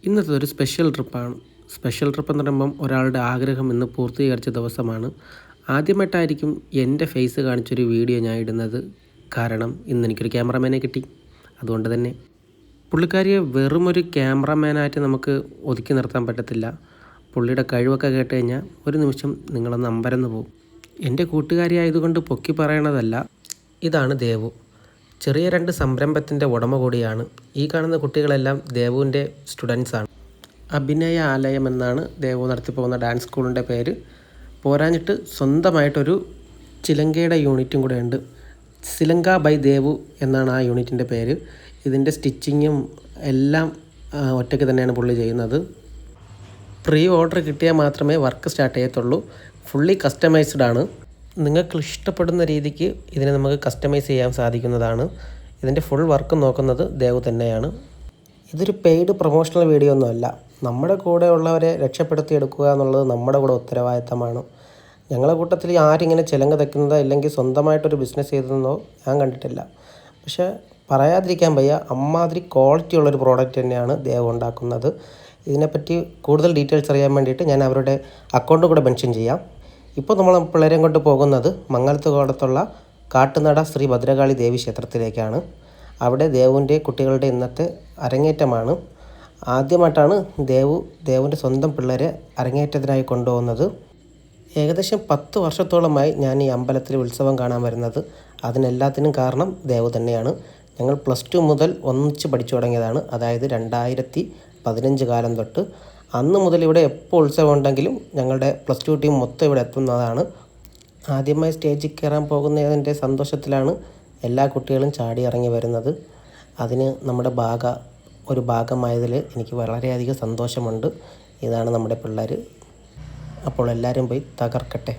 ഇന്നത്തെ ഒരു സ്പെഷ്യൽ ട്രിപ്പാണ്. സ്പെഷ്യൽ ട്രിപ്പ് എന്ന് പറയുമ്പം ഒരാളുടെ ആഗ്രഹം ഇന്ന് പൂർത്തീകരിച്ച ദിവസമാണ്. ആദ്യമായിട്ടായിരിക്കും എൻ്റെ ഫേസ് കാണിച്ചൊരു വീഡിയോ ഞാൻ ഇടുന്നത്. കാരണം ഇന്ന് എനിക്കൊരു ക്യാമറമാനെ കിട്ടി. അതുകൊണ്ട് തന്നെ പുള്ളിക്കാരിയെ വെറുമൊരു ക്യാമറമാനായിട്ട് നമുക്ക് ഒതുക്കി നിർത്താൻ പറ്റത്തില്ല. പുള്ളിയുടെ കഴിവൊക്കെ കേട്ട് കഴിഞ്ഞാൽ ഒരു നിമിഷം നിങ്ങളൊന്ന് അമ്പരന്ന് പോകും. എൻ്റെ കൂട്ടുകാരി ആയതുകൊണ്ട് പൊക്കി പറയണതല്ല. ഇതാണ് ദേവു. ചെറിയ 2 സംരംഭത്തിൻ്റെ ഉടമ കൂടിയാണ്. ഈ കാണുന്ന കുട്ടികളെല്ലാം ദേവുവിൻ്റെ സ്റ്റുഡൻസാണ്. അഭിനയ ആലയം എന്നാണ് ദേവു നടത്തിപ്പോകുന്ന ഡാൻസ് സ്കൂളിൻ്റെ പേര്. പോരാഞ്ഞിട്ട് സ്വന്തമായിട്ടൊരു ചിലങ്കയുടെ യൂണിറ്റും കൂടെ ഉണ്ട്. സിലങ്ക ബൈ ദേവു എന്നാണ് ആ യൂണിറ്റിൻ്റെ പേര്. ഇതിൻ്റെ സ്റ്റിച്ചിങ്ങും എല്ലാം ഒറ്റയ്ക്ക് തന്നെയാണ് പുള്ളി ചെയ്യുന്നത്. പ്രീ ഓർഡർ കിട്ടിയാൽ മാത്രമേ വർക്ക് സ്റ്റാർട്ട് ചെയ്യത്തുള്ളൂ. ഫുള്ളി കസ്റ്റമൈസ്ഡ് ആണ്. നിങ്ങൾക്ക് ഇഷ്ടപ്പെടുന്ന രീതിക്ക് ഇതിനെ നമുക്ക് കസ്റ്റമൈസ് ചെയ്യാൻ സാധിക്കുന്നതാണ്. ഇതിൻ്റെ ഫുൾ വർക്ക് നോക്കുന്നത് ദേവു തന്നെയാണ്. ഇതൊരു പെയ്ഡ് പ്രൊമോഷണൽ വീഡിയോ ഒന്നുമല്ല. നമ്മുടെ കൂടെ ഉള്ളവരെ രക്ഷപ്പെടുത്തിയെടുക്കുക എന്നുള്ളത് നമ്മുടെ കൂടെ ഉത്തരവാദിത്തമാണ്. ഞങ്ങളുടെ കൂട്ടത്തിൽ ആരിങ്ങനെ ചിലങ്ക തയ്ക്കുന്നതോ അല്ലെങ്കിൽ സ്വന്തമായിട്ടൊരു ബിസിനസ് ചെയ്തതെന്നോ ഞാൻ കണ്ടിട്ടില്ല. പക്ഷേ പറയാതിരിക്കാൻ വയ്യ, അമ്മാതിരി ക്വാളിറ്റി ഉള്ളൊരു പ്രോഡക്റ്റ് തന്നെയാണ് ദേവു ഉണ്ടാക്കുന്നത്. ഇതിനെപ്പറ്റി കൂടുതൽ ഡീറ്റെയിൽസ് അറിയാൻ വേണ്ടിയിട്ട് ഞാൻ അവരുടെ അക്കൗണ്ട് കൂടെ മെൻഷൻ ചെയ്യാം. ഇപ്പോൾ നമ്മൾ പിള്ളേരെയും കൊണ്ട് പോകുന്നത് മംഗലത്ത് കോടത്തുള്ള കാട്ടുനട ശ്രീ ഭദ്രകാളി ദേവി ക്ഷേത്രത്തിലേക്കാണ്. അവിടെ ദേവുവിൻ്റെ കുട്ടികളുടെ ഇന്നത്തെ അരങ്ങേറ്റമാണ്. ആദ്യമായിട്ടാണ് ദേവുവിൻ്റെ സ്വന്തം പിള്ളേരെ അരങ്ങേറ്റത്തിനായി കൊണ്ടുപോകുന്നത്. ഏകദേശം 10 വർഷത്തോളമായി ഞാൻ ഈ അമ്പലത്തിൽ ഉത്സവം കാണാൻ വരുന്നത്. അതിനെല്ലാത്തിനും കാരണം ദേവു തന്നെയാണ്. ഞങ്ങൾ +2 മുതൽ ഒന്നിച്ച് പഠിച്ചു തുടങ്ങിയതാണ്. അതായത് 2015 കാലം തൊട്ട്. അന്ന് മുതൽ ഇവിടെ എപ്പോൾ ഉത്സവം ഉണ്ടെങ്കിലും ഞങ്ങളുടെ +2 ടീം മൊത്തം ഇവിടെ എത്തുന്നതാണ്. ആദ്യമായി സ്റ്റേജിൽ കയറാൻ പോകുന്നതിൻ്റെ സന്തോഷത്തിലാണ് എല്ലാ കുട്ടികളും ചാടി ഇറങ്ങി വരുന്നത്. അതിന് നമ്മുടെ ഒരു ഭാഗമായതിൽ എനിക്ക് വളരെയധികം സന്തോഷമുണ്ട്. ഇതാണ് നമ്മുടെ പിള്ളേർ. അപ്പോൾ എല്ലാവരും പോയി തകർക്കട്ടെ.